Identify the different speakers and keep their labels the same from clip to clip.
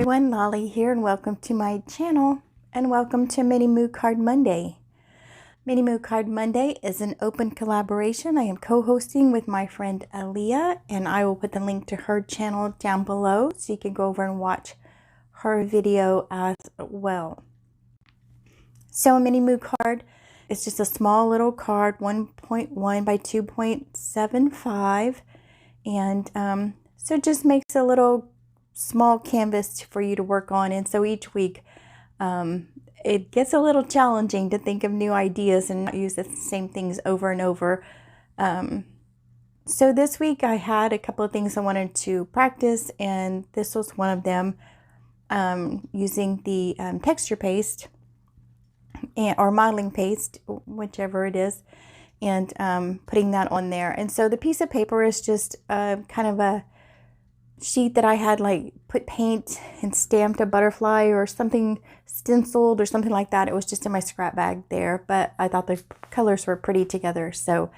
Speaker 1: everyone, Lolly here, and welcome to my channel, and welcome to Mini Moo Card Monday. Mini Moo Card Monday is an open collaboration I am co-hosting with my friend Alia, and I will put the link to her channel down below so you can go over and watch her video as well. So a Mini Moo card is just a small little card, 1.1 by 2.75, and so it just makes a little small canvas for you to work on. And so each week it gets a little challenging to think of new ideas and not use the same things over and over. So this week I had a couple of things I wanted to practice, and this was one of them, using the texture paste or modeling paste, whichever it is, and putting that on there. And so the piece of paper is just kind of a sheet that I had like put paint and stamped a butterfly or something, stenciled or something like that. It was just in my scrap bag there, but I thought the colors were pretty together. So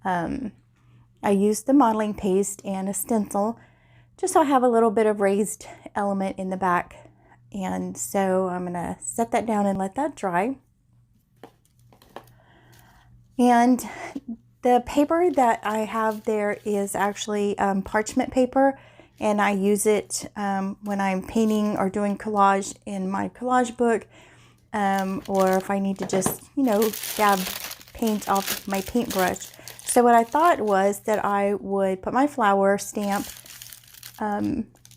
Speaker 1: I used the modeling paste and a stencil just so I have a little bit of raised element in the back. And so I'm gonna set that down and let that dry. And the paper that I have there is actually parchment paper. And I use it when I'm painting or doing collage in my collage book, or if I need to just, dab paint off my paintbrush. So what I thought was that I would put my flower stamp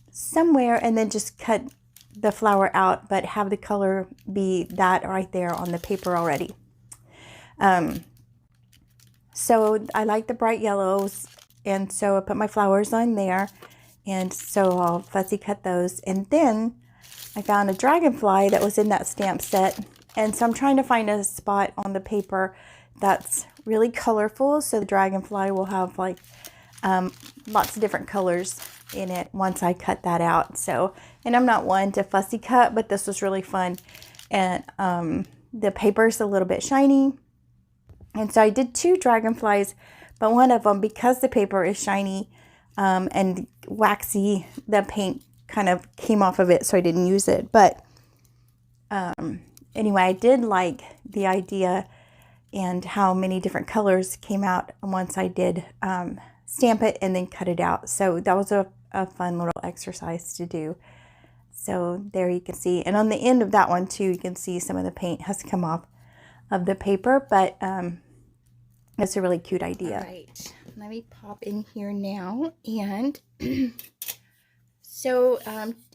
Speaker 1: somewhere and then just cut the flower out, but have the color be that right there on the paper already. So I like the bright yellows, and so I put my flowers on there. And so I'll fussy cut those. And then I found a dragonfly that was in that stamp set. And so I'm trying to find a spot on the paper that's really colorful, so the dragonfly will have like lots of different colors in it once I cut that out. So, and I'm not one to fussy cut, but this was really fun. And the paper's a little bit shiny. And so I did 2 dragonflies, but one of them, because the paper is shiny and waxy, the paint kind of came off of it, so I didn't use it. But anyway, I did like the idea and how many different colors came out once I did stamp it and then cut it out. So that was a fun little exercise to do. So there you can see, and on the end of that one too, you can see some of the paint has come off of the paper, but it's a really cute idea. All right, let me pop in here now. And so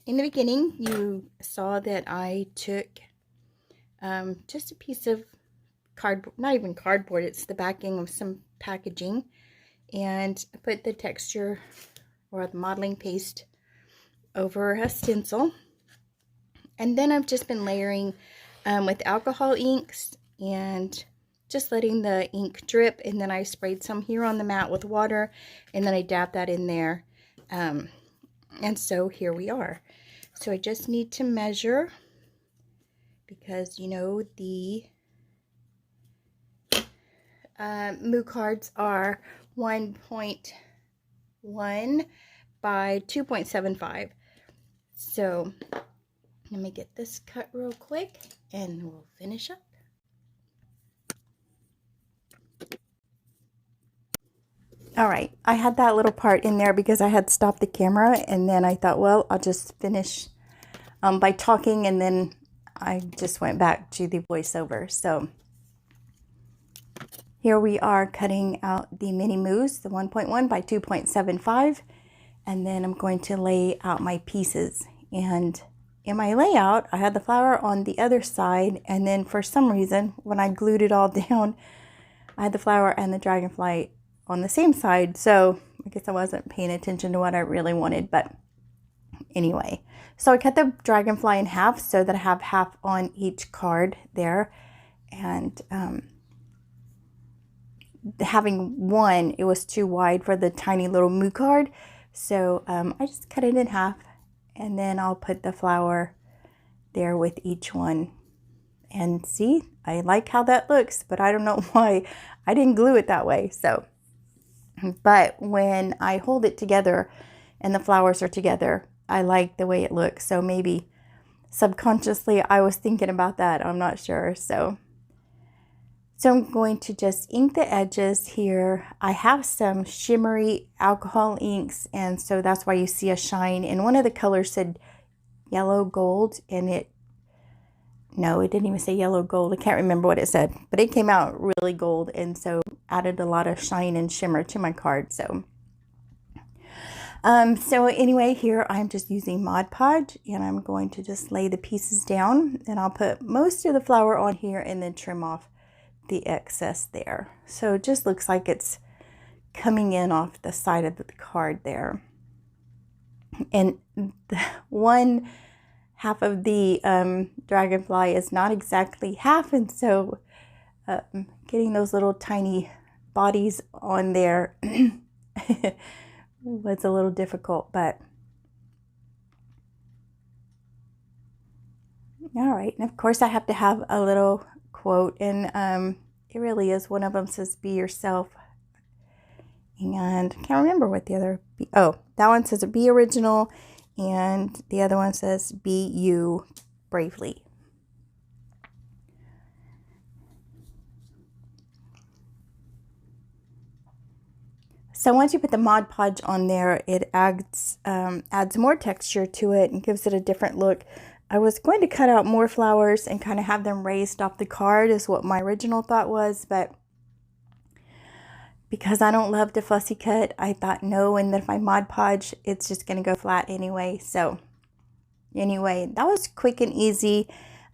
Speaker 1: in the beginning you saw that I took just a piece of cardboard, not even cardboard, it's the backing of some packaging, and I put the texture or the modeling paste over a stencil. And then I've just been layering with alcohol inks and just letting the ink drip, and then I sprayed some here on the mat with water, and then I dabbed that in there. And so here we are. So I just need to measure, because the Moo cards are 1.1 by 2.75. So let me get this cut real quick and we'll finish up. All right, I had that little part in there because I had stopped the camera, and then I thought, well, I'll just finish by talking, and then I just went back to the voiceover. So here we are cutting out the mini moos, the 1.1 by 2.75, and then I'm going to lay out my pieces. And in my layout, I had the flower on the other side, and then for some reason, when I glued it all down, I had the flower and the dragonfly on the same side. So I guess I wasn't paying attention to what I really wanted, but anyway. So I cut the dragonfly in half so that I have half on each card there. And having one, it was too wide for the tiny little Moo card. So I just cut it in half, and then I'll put the flower there with each one. And see, I like how that looks, but I don't know why I didn't glue it that way. So, but when I hold it together and the flowers are together, I like the way it looks. So maybe subconsciously I was thinking about that. I'm not sure. So I'm going to just ink the edges here. I have some shimmery alcohol inks, and so that's why you see a shine. And one of the colors said yellow gold, and it didn't even say yellow gold. I can't remember what it said, but it came out really gold, and so added a lot of shine and shimmer to my card. So anyway, here I'm just using Mod Podge, and I'm going to just lay the pieces down, and I'll put most of the flower on here and then trim off the excess there. So it just looks like it's coming in off the side of the card there. And one half of the dragonfly is not exactly half, and so getting those little tiny bodies on there was a little difficult, but all right. And of course I have to have a little quote, and it really is, one of them says be yourself, and I can't remember what the other that one says be original, and the other one says be you bravely. So once you put the Mod Podge on there, it adds more texture to it and gives it a different look. I was going to cut out more flowers and kind of have them raised off the card is what my original thought was, but because I don't love to fussy cut, I thought no, and then if I Mod Podge, it's just going to go flat anyway. So anyway, that was quick and easy.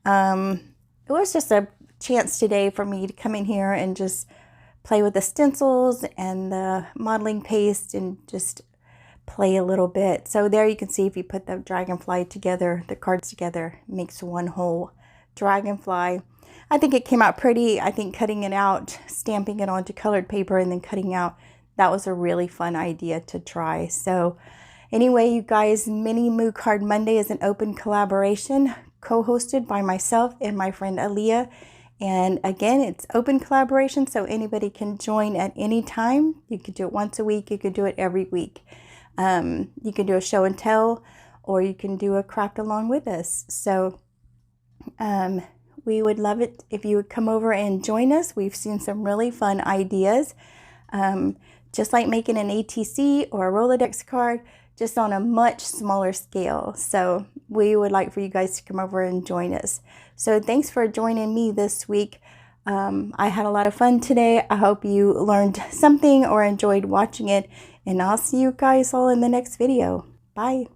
Speaker 1: It was just a chance today for me to come in here and just play with the stencils and the modeling paste and just play a little bit. So there you can see, if you put the dragonfly together, the cards together, makes one whole dragonfly. I think it came out pretty. I think cutting it out, stamping it onto colored paper, and then cutting out, that was a really fun idea to try. So anyway, you guys, Mini Moo Card Monday is an open collaboration co-hosted by myself and my friend Alia. And again, it's open collaboration, so anybody can join at any time. You could do it once a week. You could do it every week. You can do a show and tell, or you can do a craft along with us. So we would love it if you would come over and join us. We've seen some really fun ideas, just like making an ATC or a Rolodex card, just on a much smaller scale. So we would like for you guys to come over and join us. So thanks for joining me this week. I had a lot of fun today. I hope you learned something or enjoyed watching it, and I'll see you guys all in the next video. Bye.